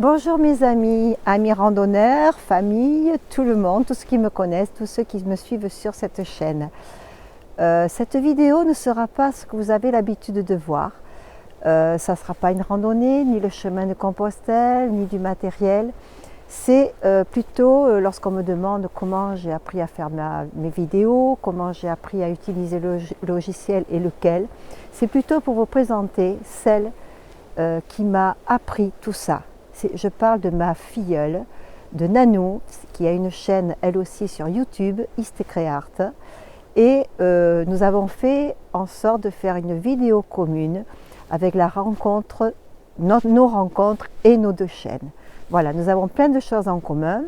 Bonjour mes amis, amis randonneurs, famille, tout le monde, tous ceux qui me connaissent, tous ceux qui me suivent sur cette chaîne. Cette vidéo ne sera pas ce que vous avez l'habitude de voir. Ça ne sera pas une randonnée, ni le chemin de Compostelle, ni du matériel. C'est plutôt lorsqu'on me demande comment j'ai appris à faire mes vidéos, comment j'ai appris à utiliser le logiciel et lequel. C'est plutôt pour vous présenter celle qui m'a appris tout ça. Je parle de ma filleule, de Nanou, qui a une chaîne elle aussi sur YouTube, Istecreart. Et nous avons fait en sorte de faire une vidéo commune avec la rencontre, nos rencontres et nos deux chaînes. Voilà, nous avons plein de choses en commun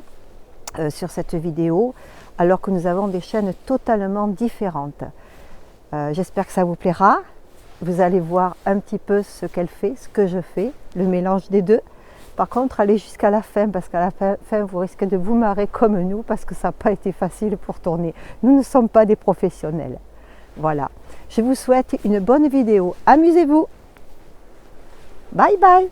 sur cette vidéo, alors que nous avons des chaînes totalement différentes. J'espère que ça vous plaira. Vous allez voir un petit peu ce qu'elle fait, ce que je fais, le mélange des deux. Par contre, allez jusqu'à la fin, parce qu'à la fin, vous risquez de vous marrer comme nous, parce que ça n'a pas été facile pour tourner. Nous ne sommes pas des professionnels. Voilà. Je vous souhaite une bonne vidéo. Amusez-vous. Bye bye.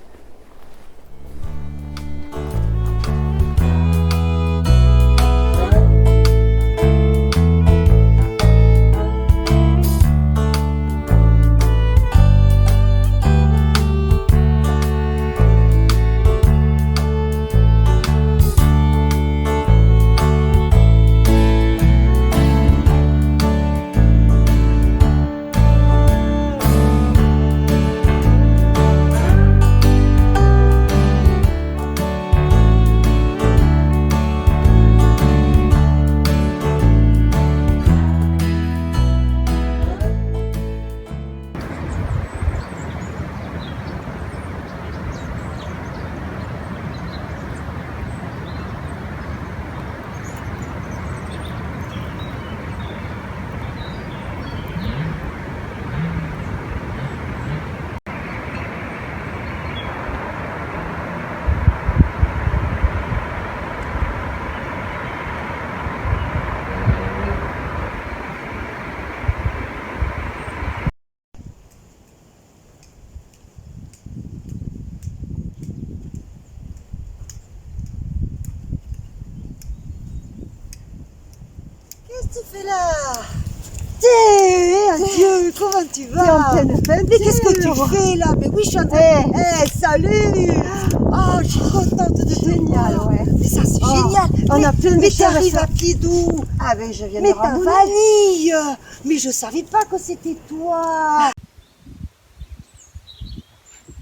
Qu'est-ce que tu fais là? Adieu, comment tu vas? T'es en pleine peinture. Mais qu'est-ce que tu fais là? Mais oui, je suis en train de... salut! Oh, je suis contente de te voir. Ouais. Mais ça, c'est génial. On a plein de Mais choses t'arrives à à pied d'où? Ah ben je viens Mais de ta randonner. vanille! Mais je savais pas que c'était toi.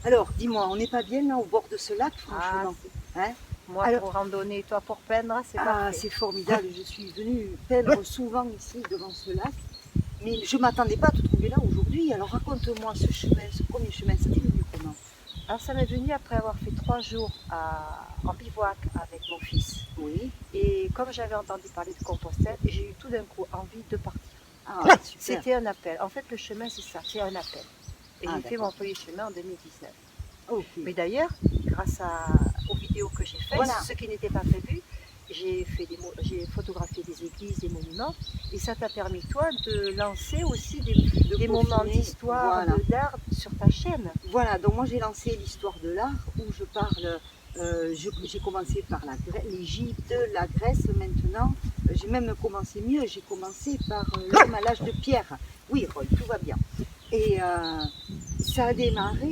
Alors, dis-moi, on n'est pas bien là au bord de ce lac, franchement? Hein? Moi Alors, pour randonner, toi pour peindre, c'est ah, parfait. c'est formidable. Je suis venue peindre souvent ici devant ce lac. Mais je ne m'attendais pas à te trouver là aujourd'hui. Alors raconte-moi ce chemin, ce premier chemin, ça t'est venu comment? Alors ça m'est venu après avoir fait 3 jours en bivouac avec mon fils. Oui. Et comme j'avais entendu parler de Compostelle, j'ai eu tout d'un coup envie de partir. Ah, super. C'était un appel. En fait, le chemin, c'est ça, c'est un appel. Et Ah, j'ai fait d'accord. mon premier chemin en 2019. Ok. Mais d'ailleurs, grâce aux vidéos que j'ai faites, Voilà. ce qui n'était pas prévu, j'ai photographié des églises, des monuments, et ça t'a permis, toi, de lancer aussi des moments peaufiner, d'histoire, voilà. d'art sur ta chaîne. Voilà, donc moi j'ai lancé l'histoire de l'art où je parle, j'ai commencé par l'Égypte, la Grèce maintenant, j'ai même commencé mieux, j'ai commencé par l'homme à l'âge de pierre. Oui, Roy, tout va bien. Et ça a démarré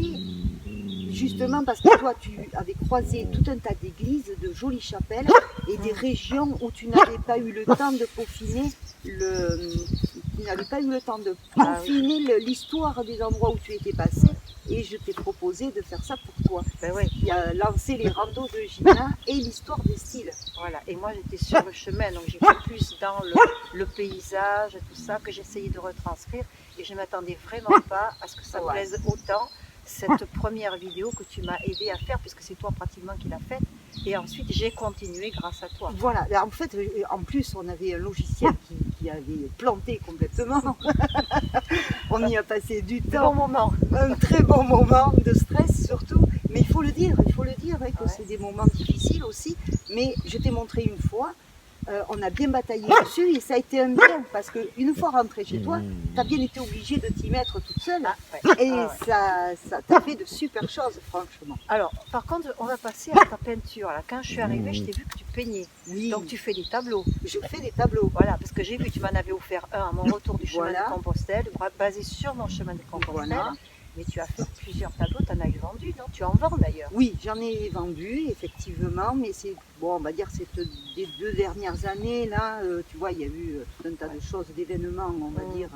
justement parce que toi tu avais croisé tout un tas d'églises, de jolies chapelles et des régions où tu n'avais pas eu le temps de peaufiner l'histoire des endroits où tu étais passé, et je t'ai proposé de faire ça pour toi. Ben ouais. Qui a lancé les randos de Gina et l'histoire des styles. Voilà, et moi j'étais sur le chemin, donc j'étais plus dans le paysage, tout ça, que j'essayais de retranscrire, et je ne m'attendais vraiment pas à ce que ça plaise autant, cette première vidéo que tu m'as aidé à faire, puisque c'est toi pratiquement qui l'as faite, et ensuite j'ai continué grâce à toi. Voilà, en fait, en plus on avait un logiciel qui avait planté complètement, on y a passé du temps, Bon moment. un très bon moment de stress surtout, mais il faut le dire, hein, que c'est des moments difficiles aussi, mais je t'ai montré une fois On a bien bataillé dessus et ça a été un bien parce qu'une fois rentré chez toi, tu as bien été obligé de t'y mettre toute seule et ça t'a fait de super choses, franchement. Alors, par contre, on va passer à ta peinture. Là, quand je suis arrivée, je t'ai vu que tu peignais. Oui, Donc, tu fais des tableaux. je fais des tableaux. Voilà, parce que j'ai vu, tu m'en avais offert un à mon retour du chemin Voilà. de Compostelle, basé sur mon chemin de Compostelle. Voilà. Mais tu as fait plusieurs tableaux, tu en as eu vendu, non? Tu en vends d'ailleurs. Oui, j'en ai vendu, effectivement, mais c'est, bon, on va dire, c'est des 2 dernières années, là, tu vois, il y a eu tout un tas de choses, d'événements, on va dire,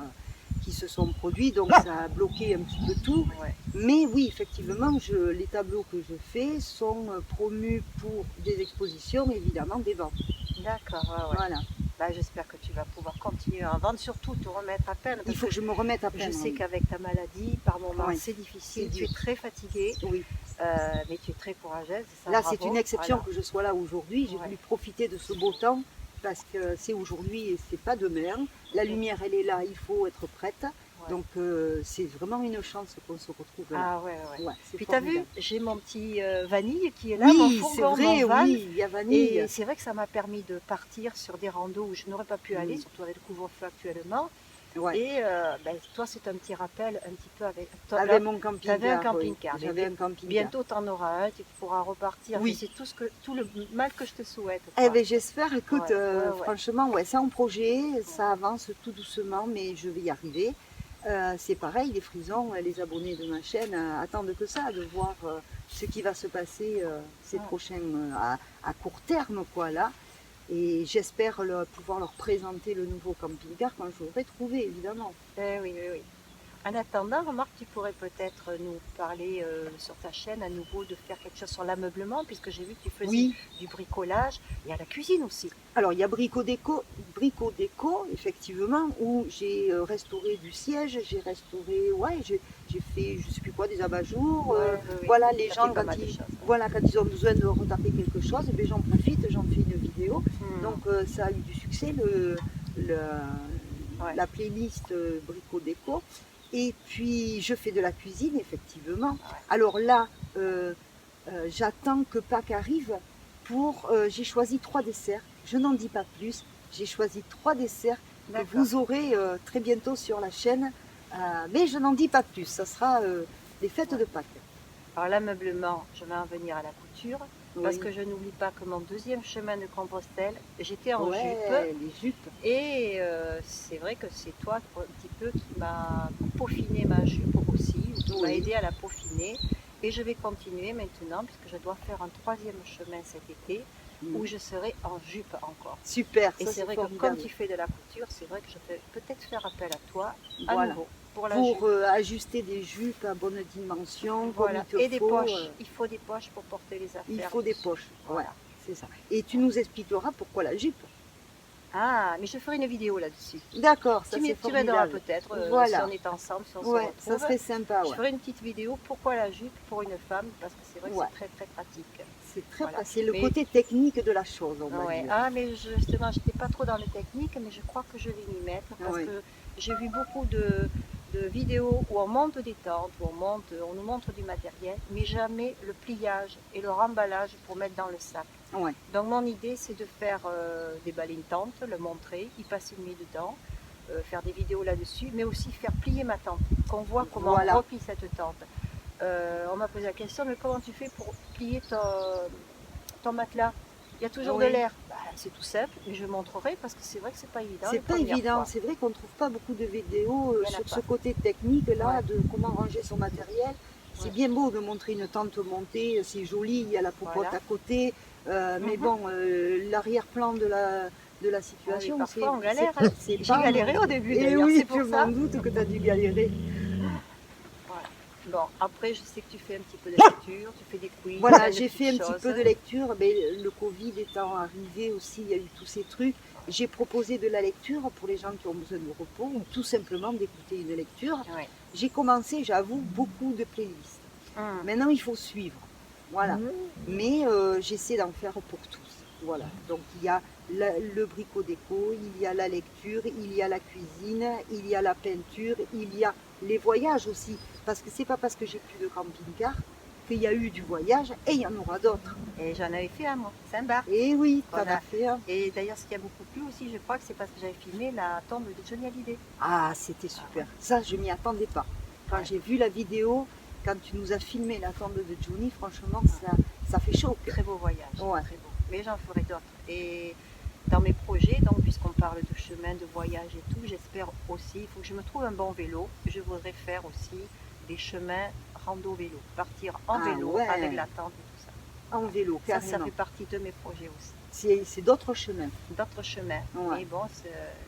qui se sont produits, donc ça a bloqué un petit peu tout. Ouais. Mais oui, effectivement, les tableaux que je fais sont promus pour des expositions, évidemment, des ventes. D'accord, ouais. Voilà. Bah, j'espère que tu vas pouvoir continuer à en vendre, surtout te remettre à peine. Il faut que je me remette à Je peine. sais qu'avec ta maladie, par moments, Oui. c'est difficile, C'est tu es dur. très fatiguée, Oui. mais tu es très courageuse. Ça, Là, bravo. c'est une exception Voilà. que je sois là aujourd'hui. J'ai voulu profiter de ce beau temps parce que c'est aujourd'hui et c'est pas demain. La lumière, elle est là, il faut être prête. Ouais. Donc, c'est vraiment une chance qu'on se retrouve là. Ah ouais. Ouais, c'est Puis tu as vu, formidable. j'ai mon petit Vanille qui est là, mon Oui, c'est fourgon, vrai, mon van. oui, il y a Vanille. Et c'est vrai que ça m'a permis de partir sur des randos où je n'aurais pas pu aller, surtout avec le couvre-feu actuellement. Ouais. Et toi, c'est un petit rappel un petit peu avec... Avec mon camping-car. J'avais un camping-car. Oui. J'avais un camping-car. Bientôt, tu en auras un, tu pourras repartir. Oui. C'est tout le mal que je te souhaite. Eh ben, j'espère, écoute, Ouais. franchement, ouais, c'est en projet, ça avance tout doucement, mais je vais y arriver. C'est pareil, les frisons, les abonnés de ma chaîne attendent que ça, de voir ce qui va se passer ces prochains, à court terme, quoi, là. Et j'espère pouvoir leur présenter le nouveau camping-car quand je l'aurai trouvé, évidemment. Oui. En attendant, remarque, tu pourrais peut-être nous parler sur ta chaîne à nouveau de faire quelque chose sur l'ameublement, puisque j'ai vu que tu faisais du bricolage. Il y a la cuisine aussi. Alors, il y a Brico Déco, effectivement, où j'ai restauré du siège, j'ai restauré, j'ai fait, je sais plus quoi, des abat-jours. Voilà, les gens, quand ils ont besoin de retaper quelque chose, eh bien, j'en profite, j'en fais une vidéo. Donc, ça a eu du succès, la playlist Brico Déco. Et puis, je fais de la cuisine, effectivement. Alors là, j'attends que Pâques arrive pour... j'ai choisi 3 desserts. Je n'en dis pas plus. J'ai choisi 3 desserts que vous aurez très bientôt sur la chaîne. Mais je n'en dis pas plus. Ça sera les fêtes de Pâques. Alors l'ameublement, je vais en venir à la couture. Parce que je n'oublie pas que mon deuxième chemin de Compostelle, j'étais en jupe. Les jupes. Et c'est vrai que c'est toi un petit peu qui m'a peaufiné ma jupe aussi, qui m'a aidé à la peaufiner. Et je vais continuer maintenant, puisque je dois faire un 3e chemin cet été, où je serai en jupe encore. Super. Et c'est vrai que comme tu fais de la couture, c'est vrai que je vais peut-être faire appel à toi à nouveau. Pour ajuster des jupes à bonne dimension, voilà. Et des poches. Il faut des poches pour porter les affaires. Il faut des poches, voilà. C'est ça. Et tu nous expliqueras pourquoi la jupe. Ah, mais je ferai une vidéo là-dessus. D'accord, ça c'est formidable. Tu m'aideras peut-être, si on est ensemble, si on se retrouve. Ça serait sympa. Je ferai une petite vidéo, pourquoi la jupe pour une femme, parce que c'est vrai que c'est très très pratique. C'est très pratique, c'est le côté technique de la chose, on va dire. Ah, mais justement, je n'étais pas trop dans les techniques, mais je crois que je vais m'y mettre, parce que j'ai vu beaucoup de vidéos où on monte des tentes, où on nous montre du matériel, mais jamais le pliage et le remballage pour mettre dans le sac. Donc mon idée, c'est de faire déballer une tente, le montrer, y passer une nuit dedans, faire des vidéos là-dessus, mais aussi faire plier ma tente, qu'on voit comment on replie cette tente. On m'a posé la question, mais comment tu fais pour plier ton matelas? Il y a toujours de l'air. C'est tout simple, mais je montrerai parce que c'est vrai que c'est pas évident. C'est pas évident, c'est vrai qu'on ne trouve pas beaucoup de vidéos sur ce côté technique là, de comment ranger son matériel. C'est bien beau de montrer une tente montée, c'est joli, il y a la popote à côté, mais bon, l'arrière-plan de la situation, parfois on galère. J'ai galéré au début d'ailleurs, oui, c'est pour ça. Je m'en doute que tu as dû galérer. Bon, après, je sais que tu fais un petit peu de lecture, tu fais des quiz. Voilà, j'ai fait un petit peu de lecture. Mais le Covid étant arrivé aussi, il y a eu tous ces trucs. J'ai proposé de la lecture pour les gens qui ont besoin de repos ou tout simplement d'écouter une lecture. J'ai commencé, j'avoue, beaucoup de playlists. Maintenant, il faut suivre. Voilà. Mais j'essaie d'en faire pour tous. Voilà. Donc, il y a le Brico Déco, il y a la lecture, il y a la cuisine, il y a la peinture, il y a les voyages aussi. Parce que c'est pas parce que j'ai plus de camping-car qu'il y a eu du voyage et il y en aura d'autres. Et j'en avais fait un, moi, Saint-Barth. Et oui, t'en Voilà. as fait un. Et d'ailleurs, ce qui a beaucoup plu aussi, je crois que c'est parce que j'avais filmé la tombe de Johnny Hallyday. Ah, c'était super. Ça, je m'y attendais pas. Quand j'ai vu la vidéo, quand tu nous as filmé la tombe de Johnny, franchement, ça fait chaud. au cœur. Très beau voyage, Ouais. très beau. Mais j'en ferai d'autres. Et dans mes projets, donc puisqu'on parle de chemin, de voyage et tout, j'espère aussi, il faut que je me trouve un bon vélo. Je voudrais faire aussi des chemins rando-vélo. Partir en Ah vélo ouais. avec la tente et tout ça. En vélo, Ça carrément. fait partie de mes projets aussi. C'est d'autres chemins. D'autres chemins. Ouais. Mais bon,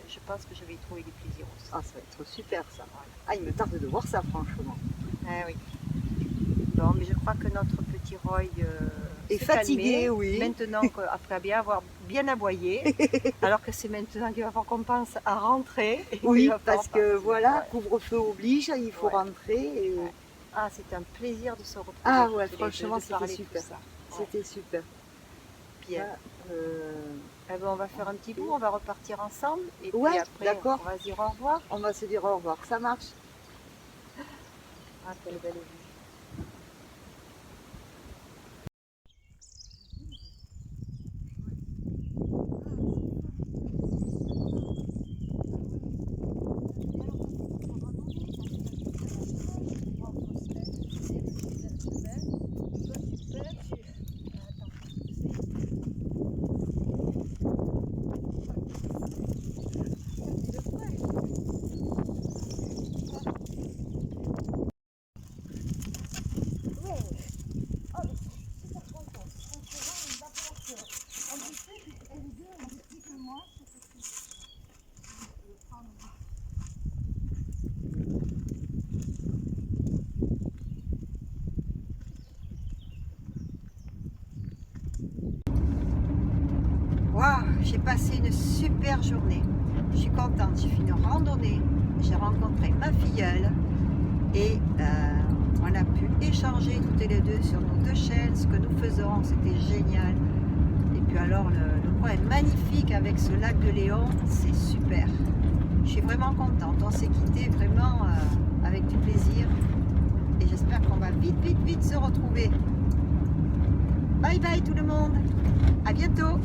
je pense que je vais y trouver du plaisir aussi. Ah, ça va être super ça. Ah, il me tarde de voir ça, franchement. Ah oui. Bon, mais je crois que notre petit Roy Et s'est fatigué, calmé. oui. Maintenant qu'après bien avoir bien aboyé, alors que c'est maintenant qu'il va falloir qu'on pense à rentrer. Et Oui, qu'il va falloir parce que partir. voilà, Ouais. couvre-feu oblige, il faut Ouais. rentrer. Et... Ouais. Ah, c'était un plaisir de se retrouver. Ah ouais, tous les franchement, deux, de c'était parler de super. tout ça. C'était super. Bien. Ah, Eh ben, on va faire un petit bout, on va repartir ensemble. Et Ouais, puis après, d'accord. on va se dire au revoir. on va se dire au revoir. Ça marche. Ah, quelle belle vue. Waouh, j'ai passé une super journée. Je suis contente, j'ai fait une randonnée, j'ai rencontré ma filleule et on a pu échanger toutes les deux sur nos deux chaînes, ce que nous faisons, c'était génial. Et puis alors le coin est magnifique avec ce lac de Léon, c'est super. Je suis vraiment contente, on s'est quitté vraiment avec du plaisir et j'espère qu'on va vite se retrouver. Bye bye tout le monde, à bientôt.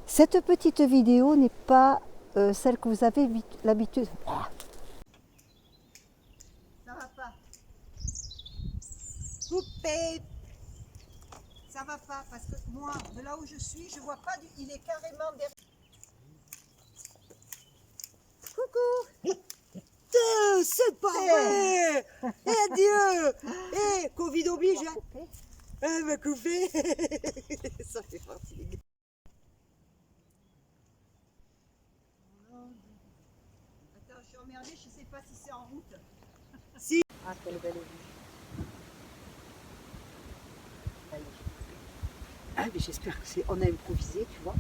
Cette petite vidéo n'est pas celle que vous avez l'habitude. Ça va pas. Coupé. Ça va pas parce que moi, de là où je suis, je vois pas du. Il est carrément derrière. Coucou. C'est pas vrai. Eh Dieu. Eh, Covid oblige. Hein. Elle m'a coupé. Ça fait partie. Attends, je suis emmerdée, je sais pas si c'est en route. Si. Ah, quelle belle vue. Allez. Ah, mais j'espère que c'est. On a improvisé, tu vois.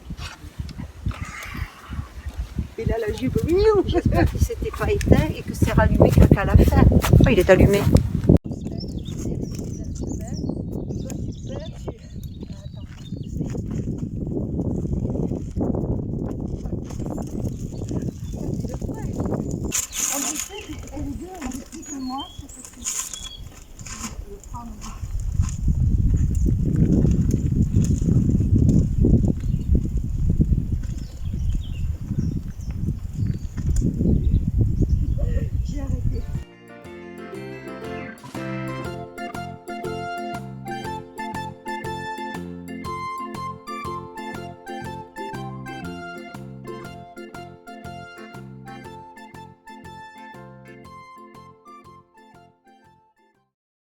Et là, la jupe, J'espère qu'il s'était pas éteint et que c'est rallumé qu'à la fin. Oh, il est allumé. Elle est deux, elle est plus que moi, c'est possible. Je vais prendre